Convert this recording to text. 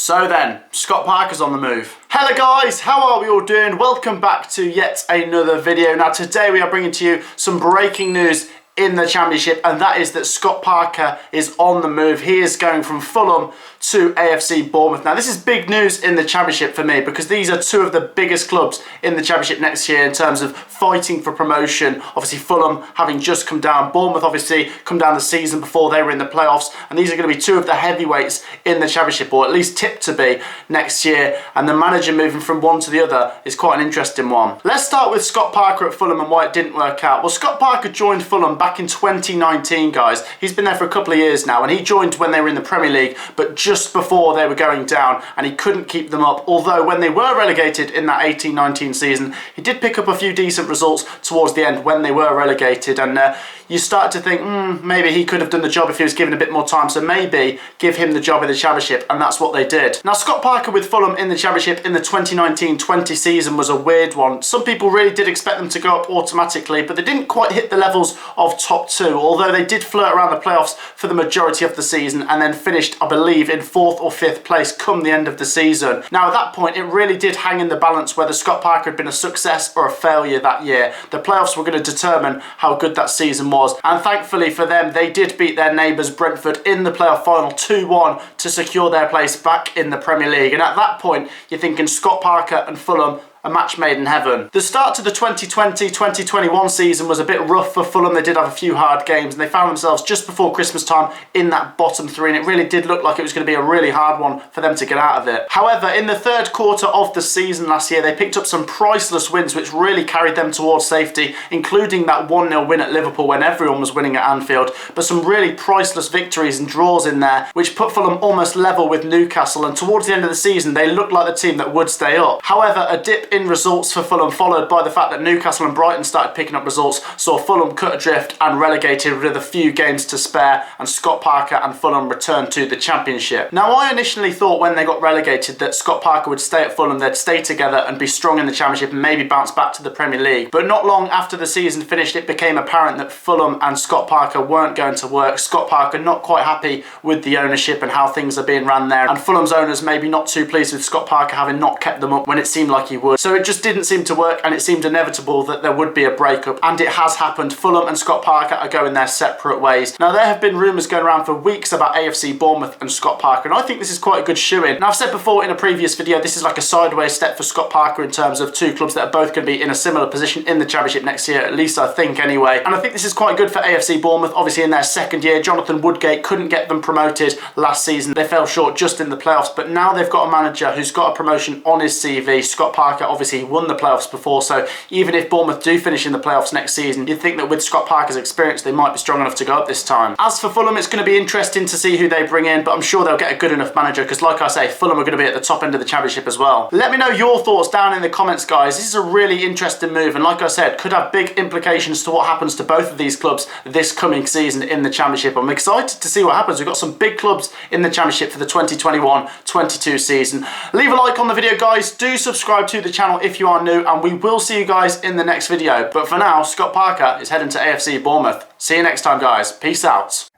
So then, Scott Parker's on the move. Hello guys, how are we all doing? Welcome back to yet another video. Now today we are bringing to you some breaking news in the Championship, and that is that Scott Parker is on the move. He is going from Fulham to AFC Bournemouth. Now this is big news in the Championship for me because these are two of the biggest clubs in the Championship next year in terms of fighting for promotion. Obviously Fulham having just come down, Bournemouth obviously come down the season before they were in the playoffs, and these are going to be two of the heavyweights in the Championship, or at least tipped to be next year, and the manager moving from one to the other is quite an interesting one. Let's start with Scott Parker at Fulham and why it didn't work out. Well, Scott Parker joined Fulham back in 2019, guys. He's been there for a couple of years now, and he joined when they were in the Premier League, but just before they were going down, and he couldn't keep them up. Although when they were relegated in that 18-19 season, he did pick up a few decent results towards the end when they were relegated, and you start to think, maybe he could have done the job if he was given a bit more time, so maybe give him the job in the Championship, and that's what they did. Now, Scott Parker with Fulham in the Championship in the 2019-20 season was a weird one. Some people really did expect them to go up automatically, but they didn't quite hit the levels of top two, although they did flirt around the playoffs for the majority of the season and then finished, I believe, in 4th or 5th place come the end of the season. Now, at that point, it really did hang in the balance whether Scott Parker had been a success or a failure that year. The playoffs were going to determine how good that season was, and thankfully for them, they did beat their neighbours Brentford in the playoff final 2-1 to secure their place back in the Premier League. And at that point, you're thinking Scott Parker and Fulham, a match made in heaven. The start to the 2020-2021 season was a bit rough for Fulham. They did have a few hard games, and they found themselves just before Christmas time in that bottom three, and it really did look like it was going to be a really hard one for them to get out of it. However, in the third quarter of the season last year, they picked up some priceless wins which really carried them towards safety, including that 1-0 win at Liverpool when everyone was winning at Anfield, but some really priceless victories and draws in there which put Fulham almost level with Newcastle, and towards the end of the season they looked like the team that would stay up. However, a dip in results for Fulham, followed by the fact that Newcastle and Brighton started picking up results, saw Fulham cut adrift and relegated with a few games to spare, and Scott Parker and Fulham returned to the Championship. Now, I initially thought when they got relegated that Scott Parker would stay at Fulham, they'd stay together and be strong in the Championship and maybe bounce back to the Premier League. But not long after the season finished, it became apparent that Fulham and Scott Parker weren't going to work. Scott Parker not quite happy with the ownership and how things are being ran there, and Fulham's owners maybe not too pleased with Scott Parker having not kept them up when it seemed like he would. So it just didn't seem to work, and it seemed inevitable that there would be a breakup, and it has happened. Fulham and Scott Parker are going their separate ways. Now, there have been rumours going around for weeks about AFC Bournemouth and Scott Parker, and I think this is quite a good shoe-in. Now, I've said before in a previous video, this is like a sideways step for Scott Parker in terms of two clubs that are both going to be in a similar position in the Championship next year, at least I think anyway. And I think this is quite good for AFC Bournemouth, obviously in their second year. Jonathan Woodgate couldn't get them promoted last season. They fell short just in the playoffs, but now they've got a manager who's got a promotion on his CV. Scott Parker obviously won the playoffs before, so even if Bournemouth do finish in the playoffs next season, you'd think that with Scott Parker's experience, they might be strong enough to go up this time. As for Fulham, it's going to be interesting to see who they bring in, but I'm sure they'll get a good enough manager because, like I say, Fulham are going to be at the top end of the Championship as well. Let me know your thoughts down in the comments, guys. This is a really interesting move, and like I said, could have big implications to what happens to both of these clubs this coming season in the Championship. I'm excited to see what happens. We've got some big clubs in the Championship for the 2021-22 season. Leave a like on the video, guys. Do subscribe to the channel if you are new, and we will see you guys in the next video. But for now, Scott Parker is heading to AFC Bournemouth. See you next time, guys. Peace out.